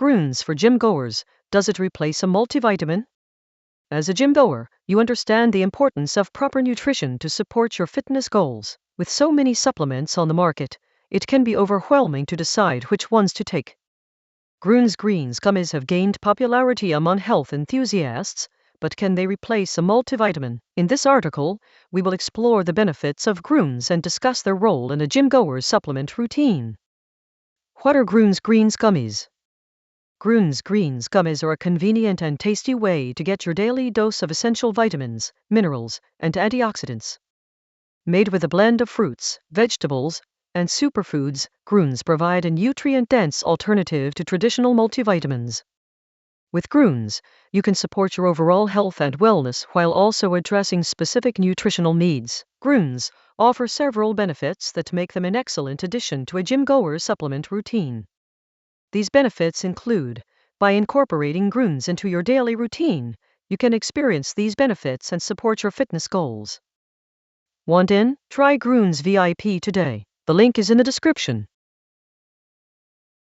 Grüns for gym-goers. Does it replace a multivitamin? As a gym-goer, you understand the importance of proper nutrition to support your fitness goals. With so many supplements on the market, it can be overwhelming to decide which ones to take. Grüns gummies have gained popularity among health enthusiasts, but can they replace a multivitamin? In this article, we will explore the benefits of Grüns and discuss their role in a gym-goer's supplement routine. What are Grüns gummies? Grüns gummies are a convenient and tasty way to get your daily dose of essential vitamins, minerals, and antioxidants. Made with a blend of fruits, vegetables, and superfoods, Grüns provide a nutrient-dense alternative to traditional multivitamins. With Grüns, you can support your overall health and wellness while also addressing specific nutritional needs. Grüns offer several benefits that make them an excellent addition to a gym-goer's supplement routine. These benefits include, by incorporating Grüns into your daily routine, you can experience these benefits and support your fitness goals. Want in? Try Grüns VIP today. The link is in the description.